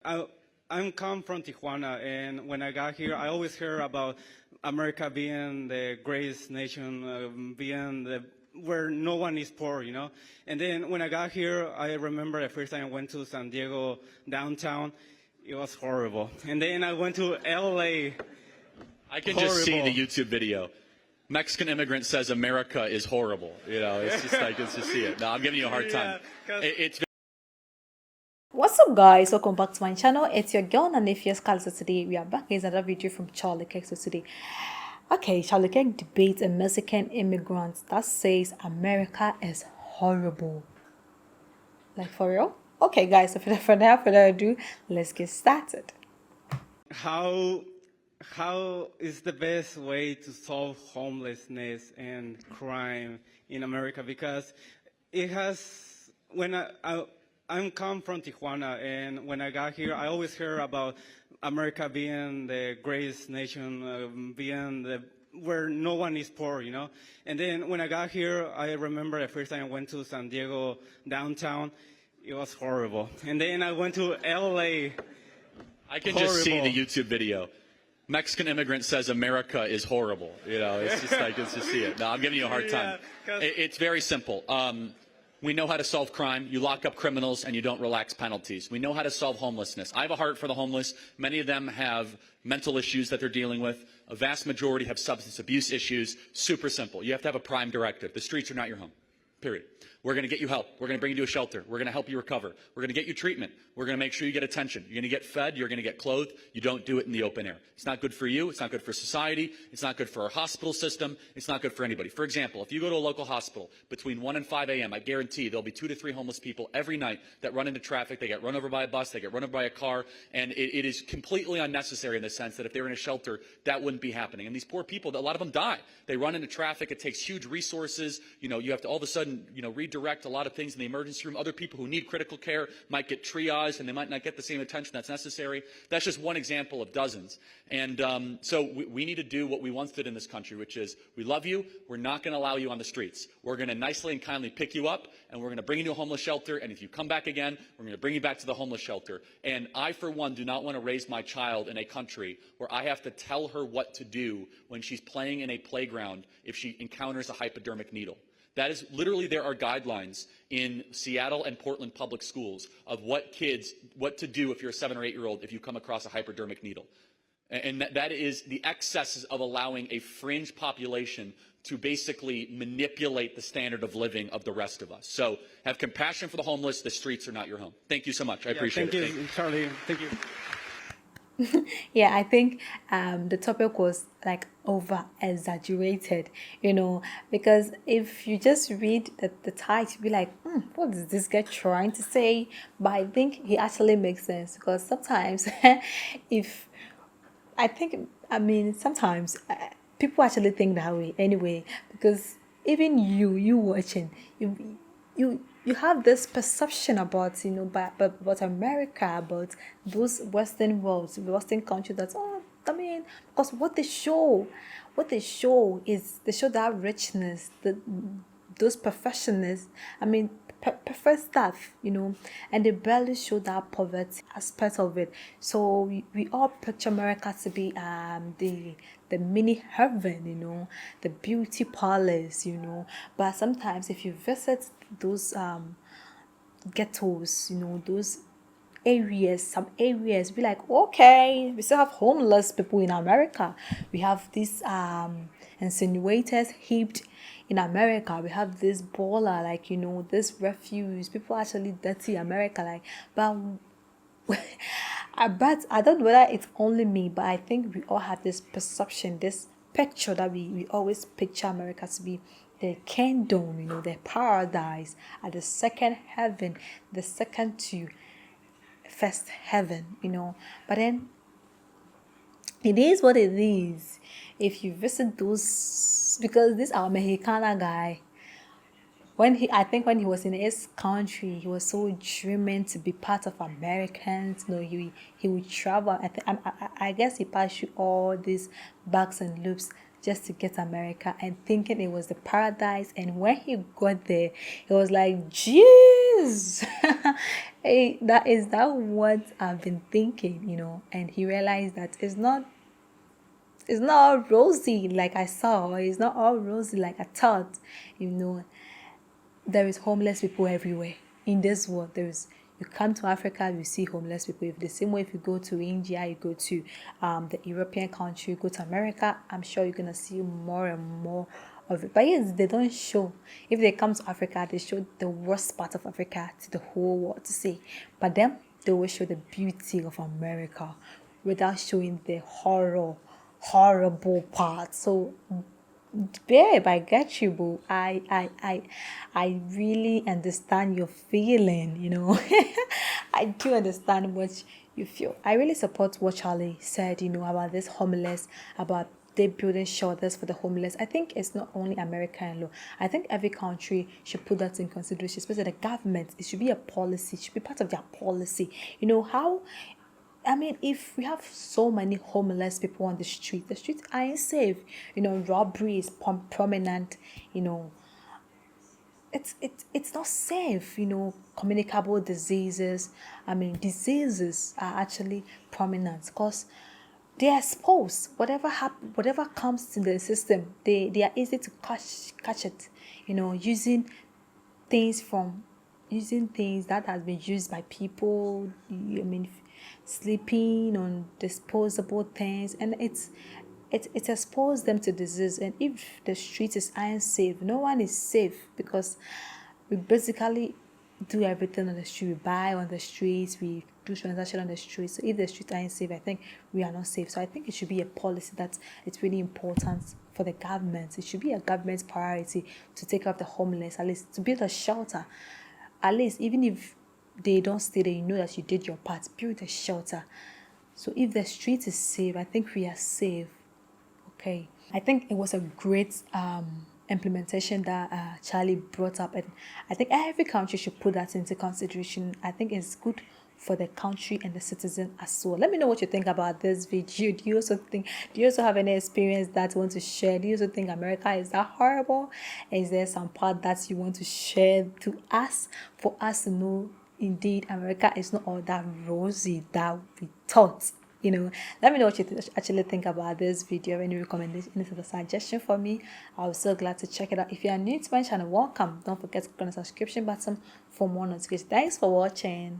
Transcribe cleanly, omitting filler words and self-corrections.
I, I'm come from Tijuana, and when I got here, I always heard about America being the greatest nation, being the where no one is poor, you know. And then when I got here, I remember the first time I went to San Diego downtown, it was horrible. And then I went to LA. I can just see the YouTube video. Mexican immigrant says America is horrible. You know, it's just like, let's just see it. No, I'm giving you a hard time. It's What's up, guys? Welcome back to my channel. It's your girl Nanefia Scarlett. So today we are back with another video from Charlie Kirk. So today, okay, Charlie Kirk debates a Mexican immigrant that says America is horrible. Like, for real? Okay, guys, so without further ado, let's get started. How is the best way to solve homelessness and crime in America? Because it has, I'm come from Tijuana, and when I got here, I always heard about America being the greatest nation, being the where no one is poor, you know. And then when I got here, I remember the first time I went to San Diego downtown, it was horrible. And then I went to LA. I can just see the YouTube video. Mexican immigrant says America is horrible. You know, it's just like, let's just see it. No, I'm giving you a hard time. It's very simple. We know how to solve crime. You lock up criminals and you don't relax penalties. We know how to solve homelessness. I have a heart for the homeless. Many of them have mental issues that they're dealing with. A vast majority have substance abuse issues. Super simple. You have to have a prime directive. The streets are not your home. Period. We're going to get you help. We're going to bring you to a shelter. We're going to help you recover. We're going to get you treatment. We're going to make sure you get attention. You're going to get fed. You're going to get clothed. You don't do it in the open air. It's not good for you. It's not good for society. It's not good for our hospital system. It's not good for anybody. For example, if you go to a local hospital between 1 and 5 a.m., I guarantee there'll be 2 to 3 homeless people every night that run into traffic. They get run over by a bus. They get run over by a car. And it is completely unnecessary in the sense that if they were in a shelter, that wouldn't be happening. And these poor people, a lot of them die. They run into traffic. It takes huge resources. You know, you have to all of a sudden, redirect a lot of things in the emergency room. Other people who need critical care might get triaged and they might not get the same attention that's necessary. That's just one example of dozens. And so we need to do what we once did in this country, which is we love you. We're not going to allow you on the streets. We're going to nicely and kindly pick you up and we're going to bring you to a homeless shelter. And if you come back again, we're going to bring you back to the homeless shelter. And I, for one, do not want to raise my child in a country where I have to tell her what to do when she's playing in a playground if she encounters a hypodermic needle. That is literally, there are guidelines in Seattle and Portland public schools of what to do if you're a 7 or 8-year-old if you come across a hypodermic needle. And that is the excesses of allowing a fringe population to basically manipulate the standard of living of the rest of us. So have compassion for the homeless. The streets are not your home. Thank you so much. I appreciate it. Thank you, Charlie. Thank you. Yeah, I think the topic was like over exaggerated, because if you just read the title, you'll be like, what is this guy trying to say? But I think he actually makes sense, because sometimes sometimes people actually think that way anyway, because even you watching, you have this perception about about America, about those Western worlds, Western countries, that because what they show is they show that richness, those professionals, perfect stuff, and they barely show that poverty aspect of it. So we all picture America to be the mini heaven, the beauty palace, but sometimes if you visit those ghettos, those areas, some areas, be like, okay, we still have homeless people in America. We have these insinuators heaped in America. We have this baller, this refuse. People actually dirty America, but I don't know whether it's only me, but I think we all have this perception, this picture that we always picture America to be the kingdom, the paradise, at the second heaven, the second to first heaven, But then it is what it is. If you visit those, because this our Mexicana guy, when he was in his country, he was so dreaming to be part of Americans. He would travel. I guess he passed through all these backs and loops just to get America and thinking it was the paradise. And when he got there, it was like, jeez, hey, that is that what I've been thinking, you know. And he realized that it's not all rosy like I saw. It's not all rosy like I thought, you know. There is homeless people everywhere in this world. You come to Africa, you see homeless people. If the same way, if you go to India, you go to the European country, you go to America, I'm sure you're gonna see more and more of it. But yes, they don't show. If they come to Africa, they show the worst part of Africa to the whole world to see. But then they will show the beauty of America without showing the horrible part. So babe, I get you, boo. I really understand your feeling, you know. I do understand what you feel. I really support what Charlie said, you know, about this homeless, about they building shelters for the homeless. I think it's not only American law. I think every country should put that in consideration, especially the government. It should be a policy. It should be part of their policy. You know how, I mean, if we have so many homeless people on the streets aren't safe. You know, robbery is prominent. You know, it's not safe. You know, communicable diseases. I mean, diseases are actually prominent because they are exposed. Whatever comes to the system, they are easy to catch it. You know, using things that has been used by people. I mean, sleeping on disposable things, and it's exposed them to disease. And if the street is unsafe, no one is safe, because we basically do everything on the street. We buy on the streets, we do transaction on the streets. So if the streets are unsafe, I think we are not safe. So I think it should be a policy that it's really important for the government. It should be a government's priority to take care of the homeless, at least to build a shelter. At least, even if they don't stay there, you know that you did your part. Build a shelter. So if the street is safe, I think we are safe. Okay. I think it was a great implementation that Charlie brought up, and I think every country should put that into consideration. I think it's good for the country and the citizen as well. Let me know what you think about this video. Do you also have any experience that you want to share? Do you also think America is that horrible? Is there some part that you want to share to us, for us to know indeed America is not all that rosy that we thought? You know, let me know what you actually think about this video. Any recommendation, any sort of suggestion for me, I was so glad to check it out. If you are new to my channel, welcome. Don't forget to click on the subscription button for more notifications. Thanks for watching.